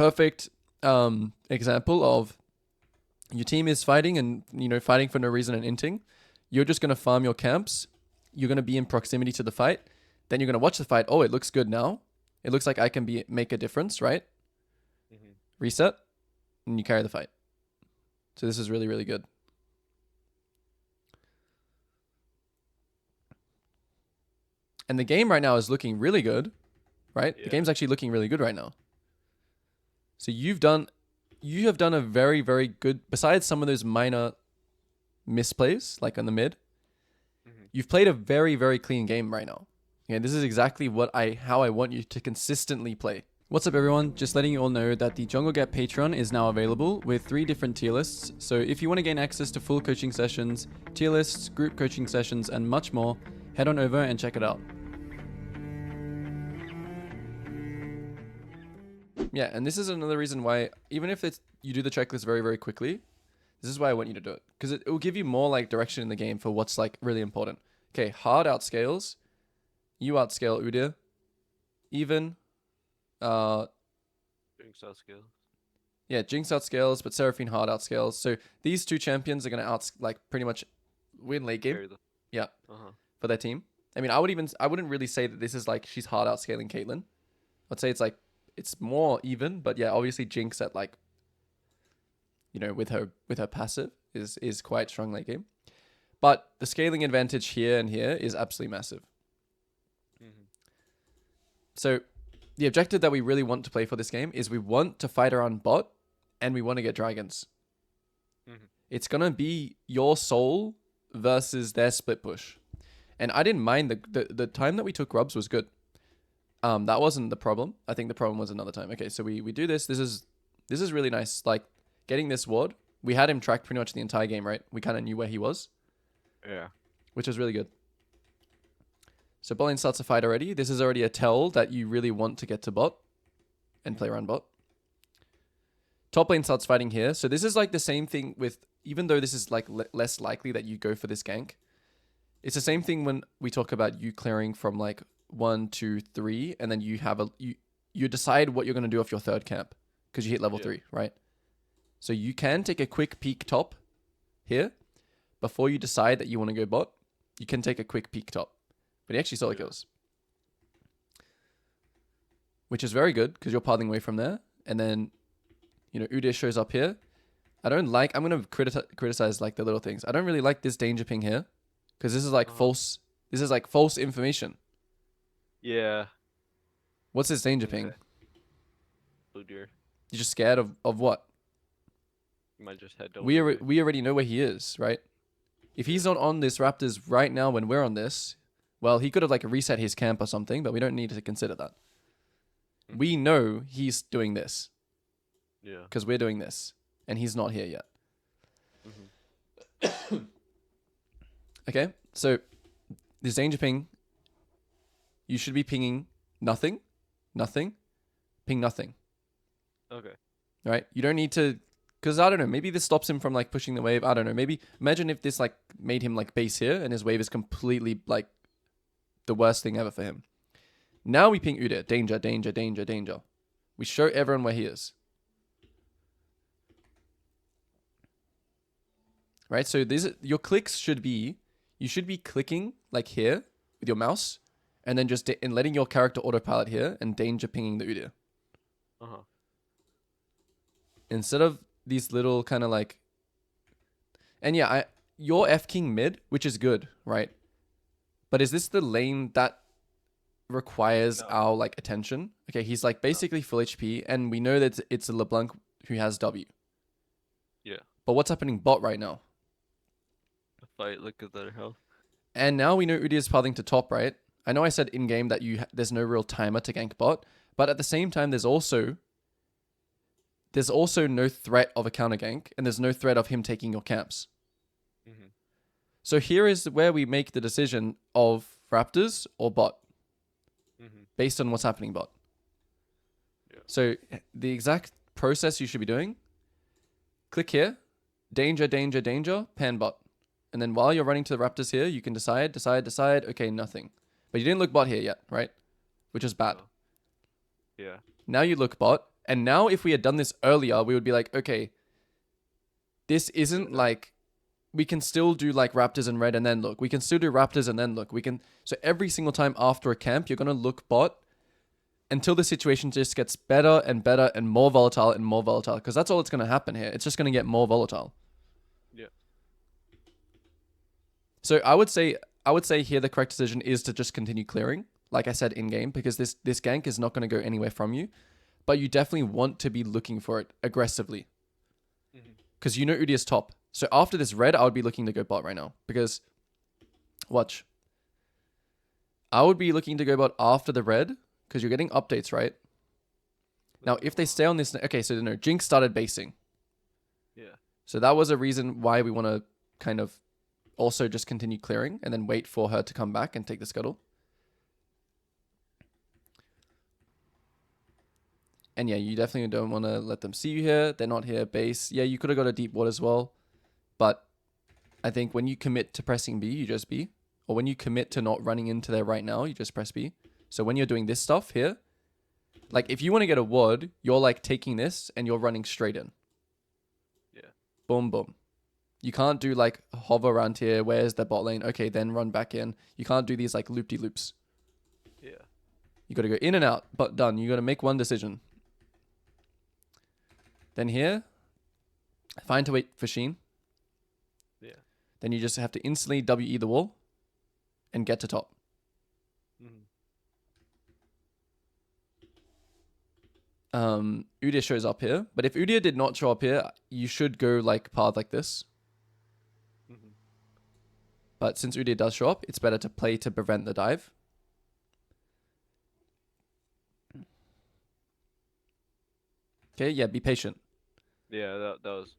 perfect example of your team is fighting and, fighting for no reason and inting. You're just going to farm your camps. You're going to be in proximity to the fight. Then you're going to watch the fight. Oh, it looks good now. It looks like I can make a difference, right? Mm-hmm. Reset, and you carry the fight. So this is really, really good. And the game right now is looking really good, right? Yeah. The game's actually looking really good right now. So you have done a very, very good, besides some of those minor misplays, like on the mid, you've played a very, very clean game right now. Yeah, this is exactly how I want you to consistently play. What's up everyone, just letting you all know that the Jungle Get Patreon is now available with 3 different tier lists. So if you want to gain access to full coaching sessions, tier lists, group coaching sessions, and much more, head on over and check it out. Yeah, and this is another reason why, even if you do the checklist very, very quickly, this is why I want you to do it. Because it will give you more like direction in the game for what's like really important. Okay, hard outscales. You outscale Udyr. Even. Jinx outscales. Yeah, Jinx outscales, but Seraphine hard outscales. So these 2 champions are going to pretty much win late game. Yeah, for their team. I mean, I wouldn't really say that this is like she's hard outscaling Caitlyn. I'd say it's like, it's more even, but yeah, obviously Jinx at like, with her passive is quite strong late game. But the scaling advantage here and here is absolutely massive. Mm-hmm. So the objective that we really want to play for this game is we want to fight around bot and we want to get dragons. Mm-hmm. It's going to be your soul versus their split push. And I didn't mind the time that we took Rubs was good. That wasn't the problem. I think the problem was another time. Okay, so we do this. This is really nice. Like getting this ward. We had him tracked pretty much the entire game, right? We kind of knew where he was. Yeah. Which was really good. So bot lane starts a fight already. This is already a tell that you really want to get to bot and play around bot. Top lane starts fighting here. So this is like the same thing with, even though this is like less likely that you go for this gank. It's the same thing when we talk about you clearing from like 1, 2, 3, and then you have you decide what you're going to do off your third camp because you hit level 3, right? So you can take a quick peek top here before you decide that you want to go bot. You can take a quick peek top, but he actually solo kills, which is very good because you're pathing away from there. And then, Udyr shows up here. I'm going to criticize like the little things. I don't really like this danger ping here because this is like false. This is like false information. Yeah. What's this danger ping? Oh dear. You're just scared of what? You might just head over. We already know where he is, right? If he's not on this Raptors right now when we're on this, well, he could have like reset his camp or something, but we don't need to consider that. Mm-hmm. We know he's doing this. Yeah. Because we're doing this, and he's not here yet. Mm-hmm. Okay, so this danger ping, you should be pinging nothing, ping nothing. Okay. Right? You don't need to, because I don't know, maybe this stops him from like pushing the wave. I don't know. Maybe imagine if this like made him like base here and his wave is completely like the worst thing ever for him. Now we ping Udyr. Danger, danger, danger, danger. We show everyone where he is. Right? So your clicks should be, you should be clicking like here with your mouse and then just and letting your character autopilot here and danger pinging the Udyr. Instead of these little kind of like, and yeah, your F King mid, which is good, right? But is this the lane that requires our like attention? Okay, he's like basically full HP, and we know that it's a LeBlanc who has W. Yeah. But what's happening bot right now? The fight, look at their health. And now we know Udyr is pathing to top, right? I know I said in game that there's no real timer to gank bot, but at the same time, there's also no threat of a counter gank, and there's no threat of him taking your camps. Mm-hmm. So here is where we make the decision of Raptors or bot, based on what's happening bot. Yeah. So the exact process you should be doing, click here, danger, danger, danger, pan bot. And then while you're running to the Raptors here, you can decide, okay, nothing. But you didn't look bot here yet, right? Which is bad. Yeah. Now you look bot, And now if we had done this earlier, we would be like, okay, this isn't like, we can still do like raptors and red and then look. We can still do raptors and then look. So every single time after a camp, you're going to look bot until the situation just gets better and better and more volatile and more volatile. Because that's all that's going to happen here. It's just going to get more volatile. Yeah. So I would say here the correct decision is to just continue clearing, like I said in game, because this gank is not going to go anywhere from you, but you definitely want to be looking for it aggressively, because you know Udi is top. So after this red, I would be looking to go bot right now, because watch, I would be looking to go bot after the red because you're getting updates, right? Now if they stay on this, okay, so no, Jinx started basing. Yeah. So that was a reason why we want to kind of also just continue clearing and then wait for her to come back and take the scuttle. And yeah, you definitely don't want to let them see you here. They're not here base. Yeah, you could have got a deep ward as well. But I think when you commit to pressing B, you just B. Or when you commit to not running into there right now, you just press B. So when you're doing this stuff here, like if you want to get a ward, you're like taking this and you're running straight in. Yeah. Boom, boom. You can't do like hover around here. Where's the bot lane? Okay, then run back in. You can't do these like loop-de-loops. Yeah. You got to go in and out, but done. You got to make one decision. Then here, fine to wait for Sheen. Yeah. Then you just have to instantly WE the wall and get to top. Udyr shows up here, but if Udyr did not show up here, you should go like path like this. But since Udyr does show up, it's better to play to prevent the dive. Okay, yeah, be patient. Yeah, that was.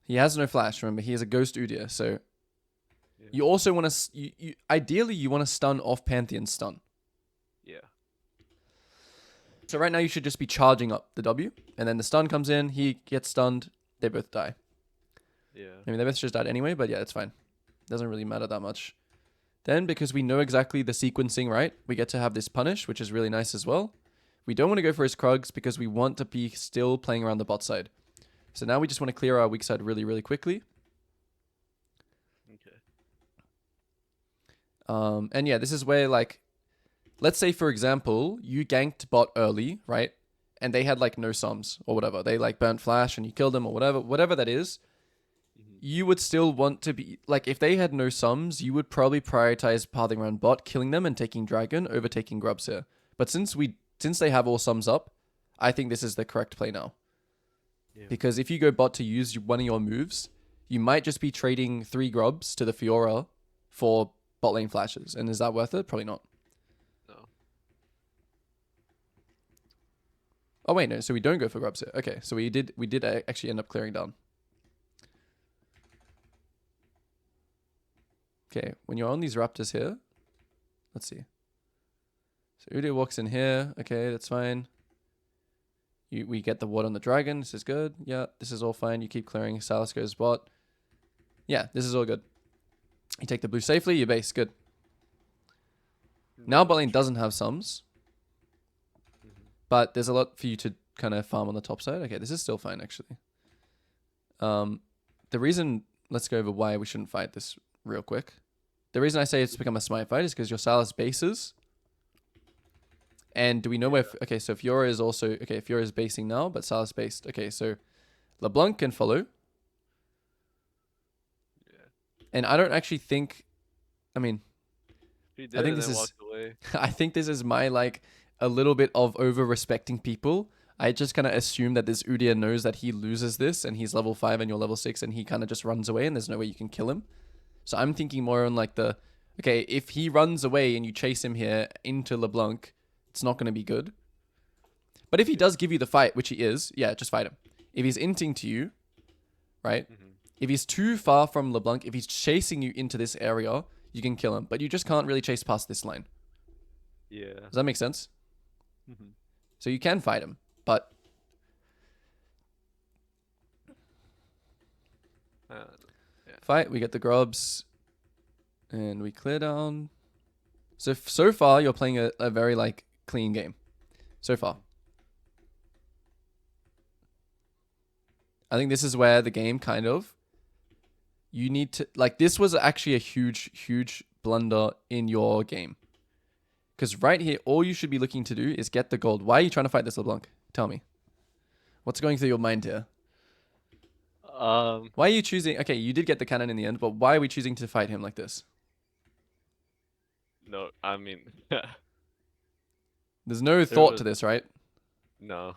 He has no flash, remember, he is a ghost Udyr, so you also want to, ideally you want to stun off Pantheon's stun. Yeah. So right now you should just be charging up the W, and then the stun comes in, he gets stunned, they both die. Yeah. I mean, they both just died anyway, but yeah, it's fine. Doesn't really matter that much. Then, because we know exactly the sequencing, right, we get to have this punish, which is really nice as well. We don't want to go for his Krugs because we want to be still playing around the bot side. So now we just want to clear our weak side really, really quickly. Okay. And yeah, this is where, like, let's say, for example, you ganked bot early, right? And they had, like, no sums or whatever. They, like, burnt flash and you killed them or whatever that is. You would still want to be, like, if they had no sums, you would probably prioritize pathing around bot, killing them and taking dragon over taking grubs here. But since they have all sums up, I think this is the correct play now. Yeah. Because if you go bot to use one of your moves, you might just be trading 3 grubs to the Fiora for bot lane flashes. And is that worth it? Probably not. No. Oh wait, no. So we don't go for grubs here. Okay, so we did actually end up clearing down. Okay, when you're on these raptors here, let's see. So Udyr walks in here. Okay, that's fine. We get the ward on the dragon. This is good. Yeah, this is all fine. You keep clearing. Salas goes bot. Yeah, this is all good. You take the blue safely. You base. Good. Now bot lane doesn't have sums. But there's a lot for you to kind of farm on the top side. Okay, this is still fine, actually. The reason... Let's go over why we shouldn't fight this real quick. The reason I say it's become a smite fight is because your Salas bases. And do we know where... Okay, so Fiora is also... Okay, Fiora is basing now, but Salas based. Okay, so LeBlanc can follow. Yeah. And I don't actually think... I mean... He did I think and this then is... walked away. I think this is my, like, a little bit of over-respecting people. I just kind of assume that this Udyr knows that he loses this and he's level 5 and you're level 6 and he kind of just runs away and there's no way you can kill him. So I'm thinking more on like the... Okay, if he runs away and you chase him here into LeBlanc, it's not going to be good. But if he does give you the fight, which he is, yeah, just fight him. If he's inting to you, right? If he's too far from LeBlanc, if he's chasing you into this area, you can kill him. But you just can't really chase past this line. Yeah. Does that make sense? So you can fight him, but... Fight, we get the grubs, and we clear down. So far, you're playing a very, like, clean game. So far. I think this is where the game kind of, you need to, like, this was actually a huge, huge blunder in your game. Because right here, all you should be looking to do is get the gold. Why are you trying to fight this LeBlanc? Tell me. What's going through your mind here? Why are you choosing? Okay, you did get the cannon in the end, but why are we choosing to fight him like this? No, I mean, There's no there thought was to this, right? no.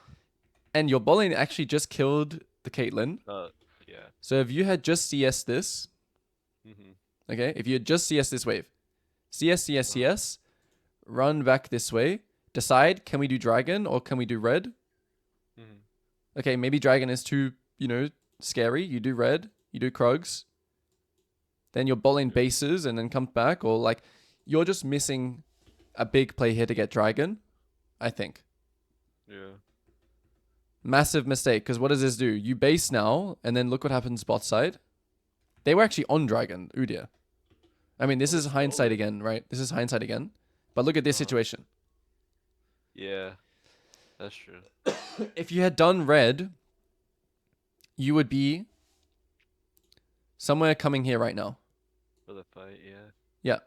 And your bot lane actually just killed the Caitlyn. Yeah. So if you had just CS this, Mhm. okay, if you had just CS this wave, CS, run back this way, decide, can we do dragon or can we do red? Mhm. Okay, maybe dragon is too, scary. You do red, you do Krugs. Then your bot lane Yeah. bases and then comes back, or like, you're just missing a big play here to get dragon, I think. Yeah. Massive mistake, because what does this do? You base now, and then look what happens bot side. They were actually on dragon, Udyr. I mean, this Oh, is hindsight slowly. again, right? This is hindsight again. But look at this Uh-huh. situation. Yeah. That's true. If you had done red, you would be somewhere coming here right now. For the fight, yeah. Yeah.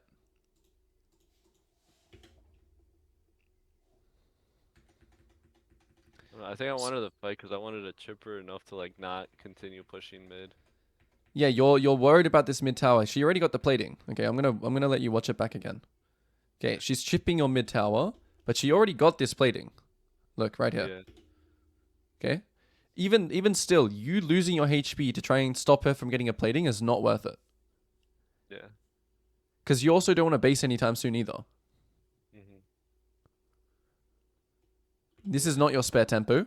I think I wanted to fight because I wanted a chipper enough to like not continue pushing mid. Yeah, you're worried about this mid tower. She already got the plating. Okay, I'm gonna let you watch it back again. Okay, she's chipping your mid tower, but she already got this plating. Look right here. Yeah. Okay, even still, you losing your HP to try and stop her from getting a plating is not worth it. Yeah. Because you also don't want to base anytime soon either. Mhm. This is not your spare tempo.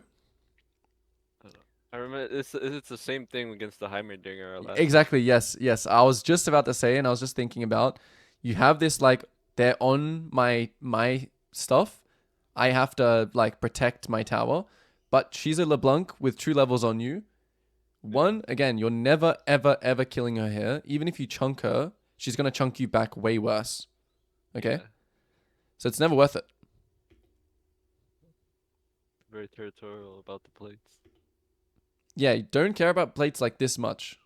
I remember it's the same thing against the Heimerdinger our last match. Exactly. Yes. Yes. I was just about to say, and I was just thinking about, you have this like, they're on my stuff. I have to like protect my tower, but she's a LeBlanc with 2 levels on you. One, again, you're never ever ever killing her here. Even if you chunk her, she's gonna chunk you back way worse. Okay. Yeah. So it's never worth it. Very territorial about the plates. Yeah, don't care about plates like this much.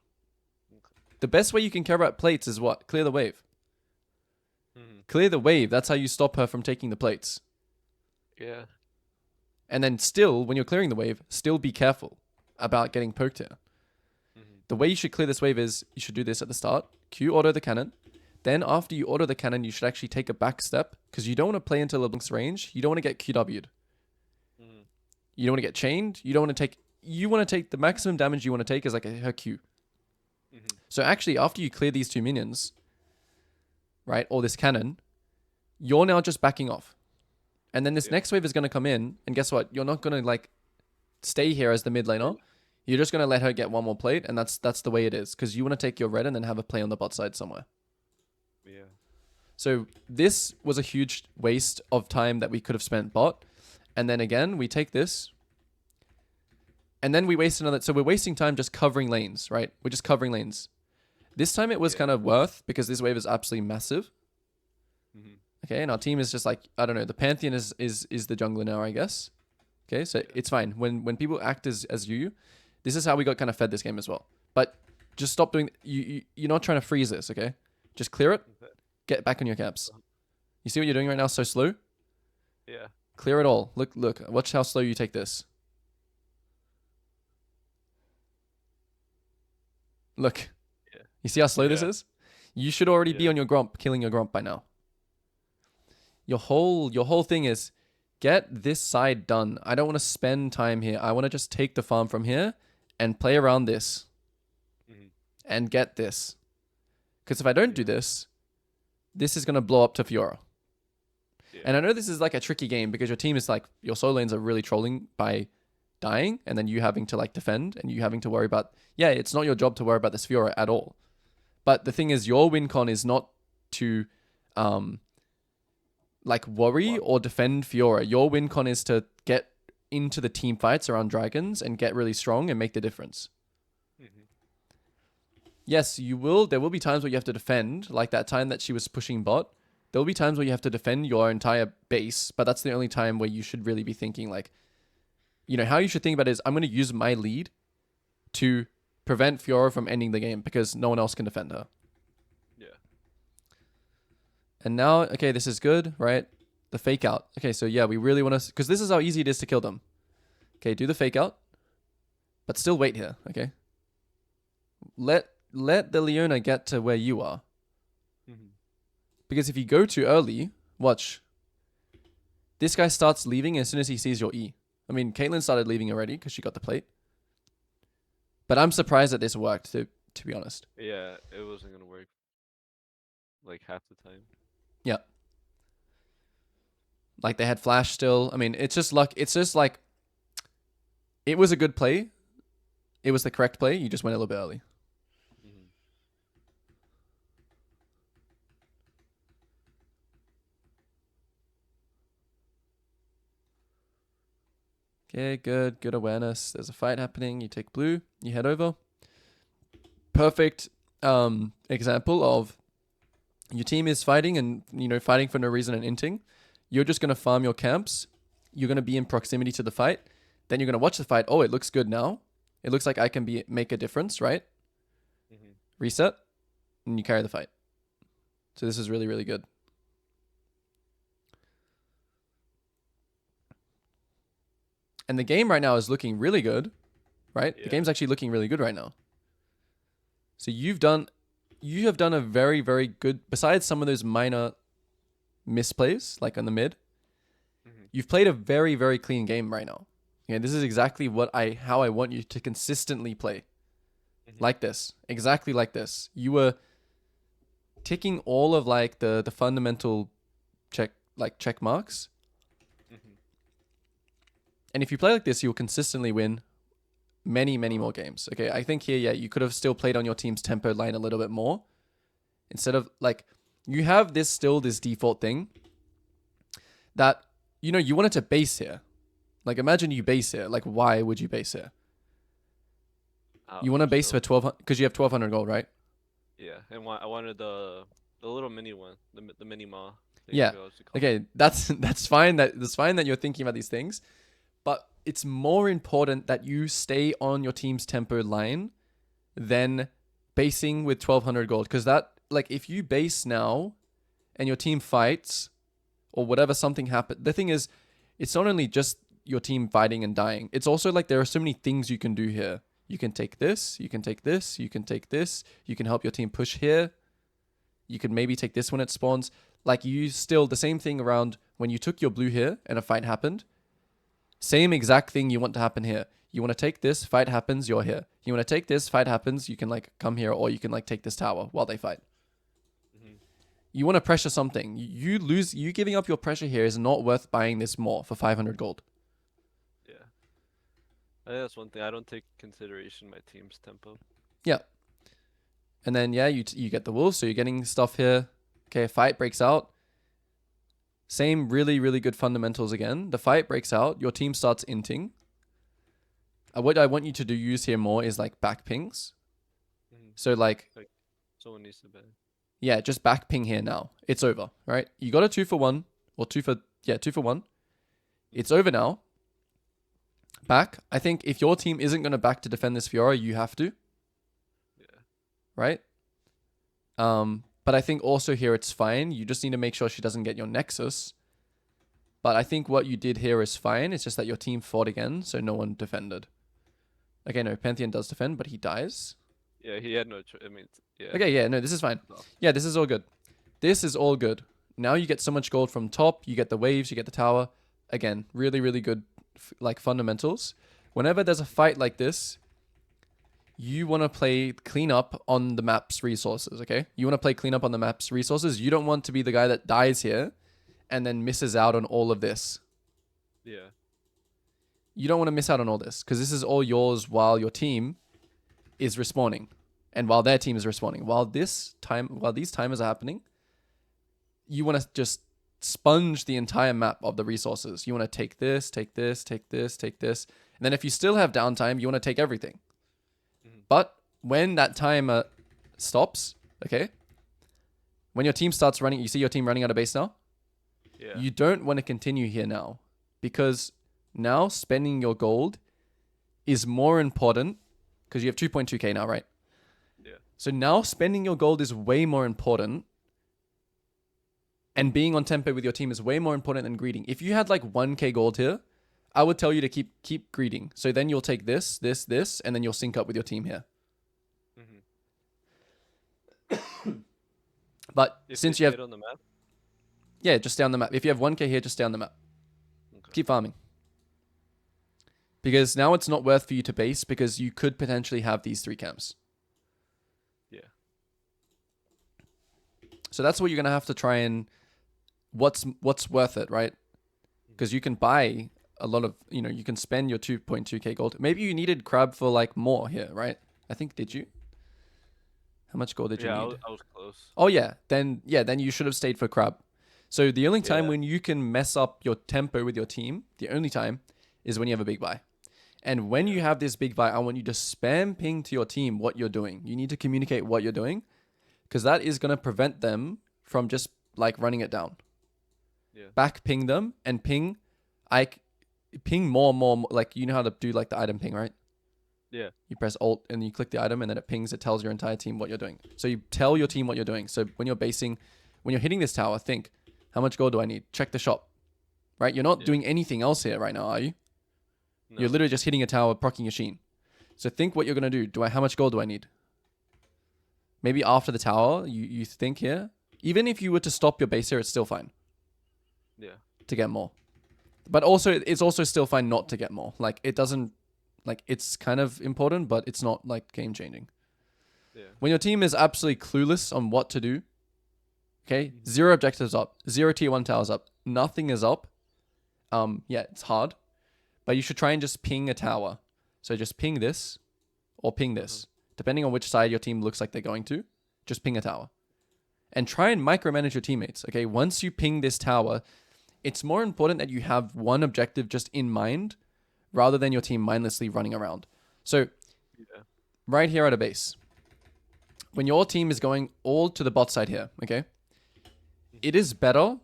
The best way you can care about plates is what? Clear the wave. Mhm. Clear the wave. That's how you stop her from taking the plates. Yeah. And then still, when you're clearing the wave, still be careful about getting poked here. Mhm. The way you should clear this wave is, you should do this at the start. Q auto the cannon. Then after you auto the cannon, you should actually take a back step, because you don't want to play into LeBlanc's range. You don't want to get QW'd. Mhm. You don't want to get chained. You don't want to take... You want to take... The maximum damage you want to take is like her Q. Mhm. So actually, after you clear these 2 minions, right, or this cannon, you're now just backing off. And then this next wave is going to come in, and guess what? You're not going to like stay here as the mid laner. You're just going to let her get one more plate, and that's the way it is, because you want to take your red and then have a play on the bot side somewhere. Yeah. So this was a huge waste of time that we could have spent bot. And then again, we take this, and then we waste another... So we're wasting time just covering lanes, right? We're just covering lanes. This time it was kind of worth, because this wave is absolutely massive. Mhm. Okay, and our team is just like, I don't know, the Pantheon is the jungler now, I guess. Okay, so it's fine. When people act as you, this is how we got kind of fed this game as well. But just stop doing... You're not trying to freeze this, okay? Just clear it. Okay. Get back on your caps. You see what you're doing right now? So slow. Yeah. Clear it all. Look. Watch how slow you take this. Look. Yeah. You see how slow this Yeah. is? You should already be Yeah. on your Gromp, killing your Gromp by now. Your whole thing is, get this side done. I don't want to spend time here. I want to just take the farm from here and play around this Mhm. and get this. Because if I don't do this, this is going to blow up to Fiora. Yeah. And I know this is like a tricky game, because your team is like, your solo lanes are really trolling by dying, and then you having to like defend, and you having to worry about... Yeah, it's not your job to worry about this Fiora at all. But the thing is, your win con is not to like worry or defend Fiora. Your win con is to get into the team fights around dragons and get really strong and make the difference. Mhm. Yes, you will. There will be times where you have to defend, like that time that she was pushing bot. There will be times where you have to defend your entire base, but that's the only time where you should really be thinking like, how you should think about it is, I'm going to use my lead to prevent Fiora from ending the game because no one else can defend her. Yeah. And now, okay, this is good, right? The fake out. Okay, so yeah, we really want to, because this is how easy it is to kill them. Okay, do the fake out, but still wait here, okay? Let the Leona get to where you are. Mm-hmm. Because if you go too early, watch. This guy starts leaving as soon as he sees your E. I mean, Caitlyn started leaving already because she got the plate. But I'm surprised that this worked, to be honest. Yeah, it wasn't gonna work like half the time. Yeah. Like they had flash still. I mean, it's just luck. It's just like, it was a good play. It was the correct play. You just went a little bit early. Mm-hmm. Okay, good. Good awareness. There's a fight happening. You take blue. You head over. Perfect example of your team is fighting and, fighting for no reason and inting. You're just going to farm your camps. You're going to be in proximity to the fight. Then you're going to watch the fight. Oh, it looks good now. It looks like I can make a difference, right? Mm-hmm. Reset. And you carry the fight. So this is really, really good. And the game right now is looking really good, right? Yeah. The game's actually looking really good right now. So you have done a very, very good, besides some of those minor misplays, like on the mid, Mm-hmm. you've played a very, very clean game right now. Okay, this is exactly how I want you to consistently play. Mm-hmm. Like this. Exactly like this. You were ticking all of like the fundamental check marks. Mm-hmm. And if you play like this, you'll consistently win many, many more games. Okay, I think here, yeah, you could have still played on your team's tempo line a little bit more. Instead of, like, you have this default thing that, you wanted to base here. Like, imagine you base here. Like, why would you base here? You want to base for 1200, because you have 1200 gold, right? Yeah, and I wanted the little mini one, the mini ma. Yeah. Okay, that's fine. That's fine that you're thinking about these things, but it's more important that you stay on your team's tempo line than basing with 1200 gold, because that, like, if you base now and your team fights or whatever, something happens. The thing is, it's not only just your team fighting and dying. It's also like there are so many things you can do here. You can take this, you can take this, you can take this, you can help your team push here. You could maybe take this when it spawns. Like, you still, the same thing around when you took your blue here and a fight happened. Same exact thing you want to happen here. You want to take this, fight happens, you're here. You want to take this, fight happens, you can like come here, or you can like take this tower while they fight. Mm-hmm. You want to pressure something. You giving up your pressure here is not worth buying this more for 500 gold. Yeah. I think that's one thing. I don't take consideration my team's tempo. Yeah. And then, yeah, you get the wolves, so you're getting stuff here. Okay, fight breaks out. Same really, really good fundamentals again. The fight breaks out. Your team starts inting. What I want you to use here more is like back pings. Mm-hmm. So like someone needs to bet. Yeah, just back ping here now. It's over, right? You got a 2-for-1 or 2-for-1. It's over now. Back. I think if your team isn't going to back to defend this Fiora, you have to. Yeah. Right? But I think also here it's fine. You just need to make sure she doesn't get your Nexus. But I think what you did here is fine. It's just that your team fought again, so no one defended. Okay, no, Pantheon does defend, but he dies. Yeah, he had no choice. I mean, yeah. Okay, yeah, no, this is fine. Yeah, this is all good. This is all good. Now you get so much gold from top. You get the waves, you get the tower. Again, really, really good, like, fundamentals. Whenever there's a fight like this, you want to play clean up on the map's resources, okay? You want to play clean up on the map's resources. You don't want to be the guy that dies here and then misses out on all of this. Yeah. You don't want to miss out on all this because this is all yours while your team is respawning and while their team is respawning. While these timers are happening, you want to just sponge the entire map of the resources. You want to take this, take this, take this, take this. And then if you still have downtime, you want to take everything. Mm-hmm. But when that timer stops, okay, when your team starts running, you see your team running out of base now? Yeah. You don't want to continue here now because now spending your gold is more important because you have 2.2k now, right? Yeah. So now spending your gold is way more important, and being on tempo with your team is way more important than greeting. If you had like 1k gold here, I would tell you to keep greeting. So then you'll take this, and then you'll sync up with your team here. But If since they you have, stayed on the map. yeah, just stay on the map. If you have 1k here, just stay on the map. Okay. Keep farming. Because now it's not worth for you to base, because you could potentially have these 3 camps. Yeah. So that's what you're going to have to try and what's worth it, right? Because you can buy a lot of, you can spend your 2.2k gold. Maybe you needed crab for like more here, right? I think, did you? How much gold did you need? I was close. Oh yeah, then you should have stayed for crab. So the only time Yeah. when you can mess up your tempo with your team, the only time is when you have a big buy. And when you have this big buy, I want you to spam ping to your team what you're doing. You need to communicate what you're doing, because that is going to prevent them from just like running it down. Yeah. Back ping them and ping more, like you know how to do like the item ping, right? Yeah. You press Alt and you click the item, and then it pings. It tells your entire team what you're doing. So you tell your team what you're doing. So when you're hitting this tower, think, how much gold do I need? Check the shop, right? You're not doing anything else here right now, are you? No. You're literally just hitting a tower, proccing your sheen. So think what you're gonna do. How much gold do I need? Maybe after the tower, you think here. Even if you were to stop your base here, it's still fine. Yeah. To get more. But also, it's also still fine not to get more. Like, it doesn't, like, it's kind of important, but it's not, like, game-changing. Yeah. When your team is absolutely clueless on what to do, okay, 0 objectives up, 0 tier 1 towers up, nothing is up, yeah, it's hard, but you should try and just ping a tower. So just ping this, or ping this. Depending on which side your team looks like they're going to, just ping a tower. And try and micromanage your teammates, okay? Once you ping this tower, it's more important that you have one objective just in mind rather than your team mindlessly running around. So right here at a base, when your team is going all to the bot side here, okay, it is better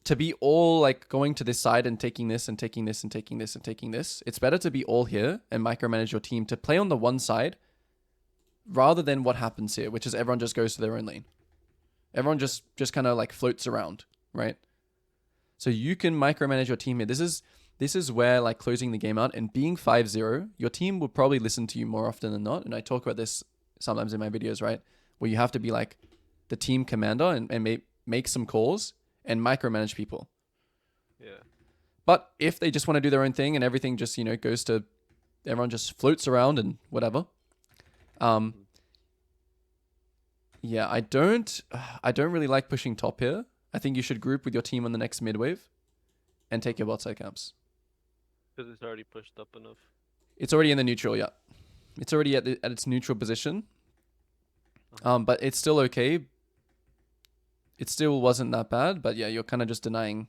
to be all like going to this side and taking this and taking this and taking this and taking this. It's better to be all here and micromanage your team to play on the one side rather than what happens here, which is everyone just goes to their own lane. Everyone just kind of like floats around, right? So you can micromanage your team here. This is where like closing the game out and being 5-0, your team will probably listen to you more often than not. And I talk about this sometimes in my videos, right? Where you have to be like the team commander and make some calls and micromanage people. Yeah. But if they just want to do their own thing and everything just, goes to, everyone just floats around and whatever. Yeah, I don't really like pushing top here. I think you should group with your team on the next mid wave and take your bot side camps. Because it's already pushed up enough. It's already in the neutral, yeah. It's already at its neutral position. But it's still okay. It still wasn't that bad, but yeah, you're kind of just denying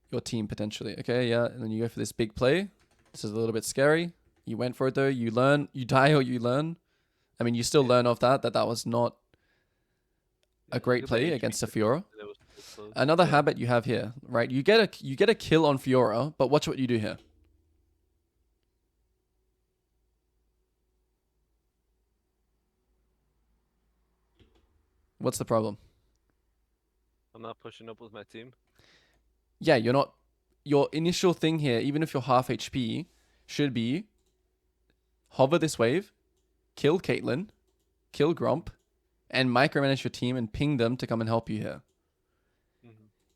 your team potentially. Okay, yeah, and then you go for this big play. This is a little bit scary. You went for it though. You learn, you die or you learn. I mean, you still learn off that was not a great play against a Fiora. Another habit you have here, right? You get a kill on Fiora, but watch what you do here. What's the problem? I'm not pushing up with my team. Yeah, you're not. Your initial thing here, even if you're half HP, should be hover this wave, kill Caitlyn, kill Gromp, and micromanage your team and ping them to come and help you here.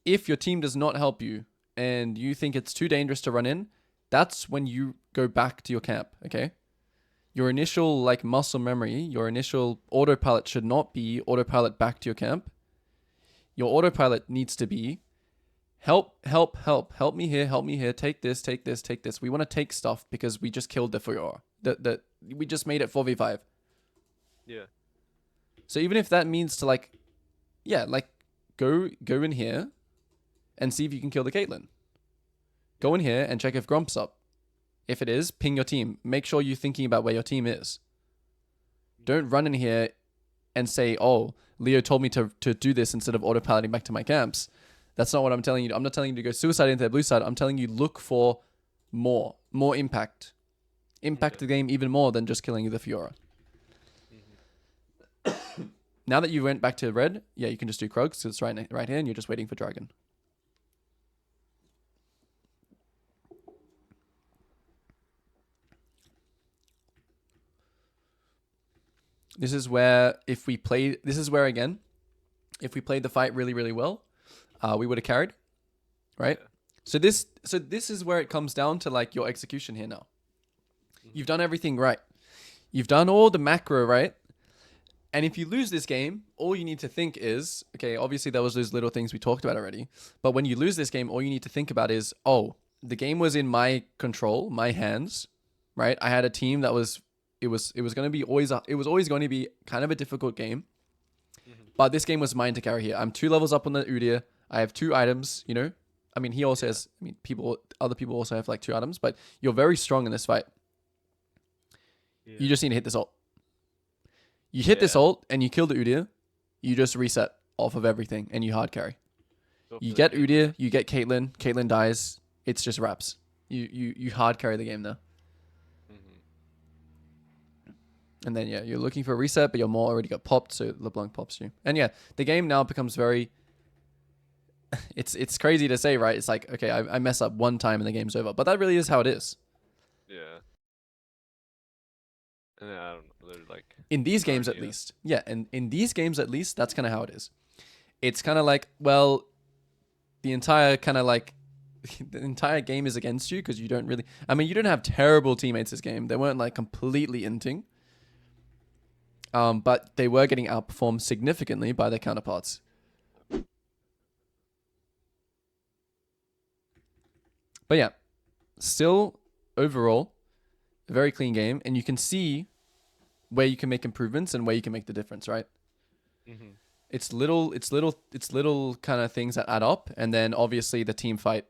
If your team does not help you and you think it's too dangerous to run in, that's when you go back to your camp, okay? Your initial like muscle memory, your initial autopilot should not be autopilot back to your camp. Your autopilot needs to be help me here, take this. We want to take stuff because we just killed the Fiora. We just made it 4v5. Yeah. So even if that means to like, yeah, like go in here and see if you can kill the Caitlyn. Go in here and check if Gromp's up. If it is, ping your team. Make sure you're thinking about where your team is. Don't run in here and say, oh, Leo told me to do this instead of autopiloting back to my camps. That's not what I'm telling you. I'm not telling you to go suicide into the blue side. I'm telling you look for more impact. impact the game even more than just killing the Fiora. Now that you went back to red, yeah, you can just do Krug, so it's right here, and you're just waiting for dragon. This is where if we played the fight really, really well, we would have carried, right? Yeah. So this is where it comes down to like your execution here now. You've done everything right. You've done all the macro right. And if you lose this game, all you need to think is, okay, obviously there was those little things we talked about already. But when you lose this game, all you need to think about is, oh, the game was in my control, my hands, right? I had a team that was always going to be kind of a difficult game. But this game was mine to carry here. I'm 2 levels up on the Udyr. I have 2 items, you know? I mean, he also has, other people also have like 2 items, but you're very strong in this fight. Yeah. You just need to hit this ult. You hit this ult and you kill the Udyr, you just reset off of everything and you hard carry. You get Udyr, you get Caitlyn. Caitlyn dies. It's just wraps. You hard carry the game now. And then yeah, you're looking for a reset, but your Maul already got popped, so LeBlanc pops you. And yeah, the game now becomes very. It's crazy to say, right? It's like, okay, I mess up one time and the game's over, but that really is how it is. Yeah. And I don't know. They're like in these games at least. Yeah, and in these games at least, that's kind of how it is. It's kind of like, well, the entire game is against you because you don't really. I mean, you don't have terrible teammates this game. They weren't like completely inting. But they were getting outperformed significantly by their counterparts. But yeah, still overall a very clean game, and you can see where you can make improvements and where you can make the difference, right? It's little kind of things that add up, and then obviously the team fight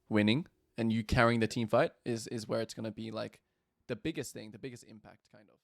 winning and you carrying the team fight is where it's going to be like the biggest thing, the biggest impact kind of.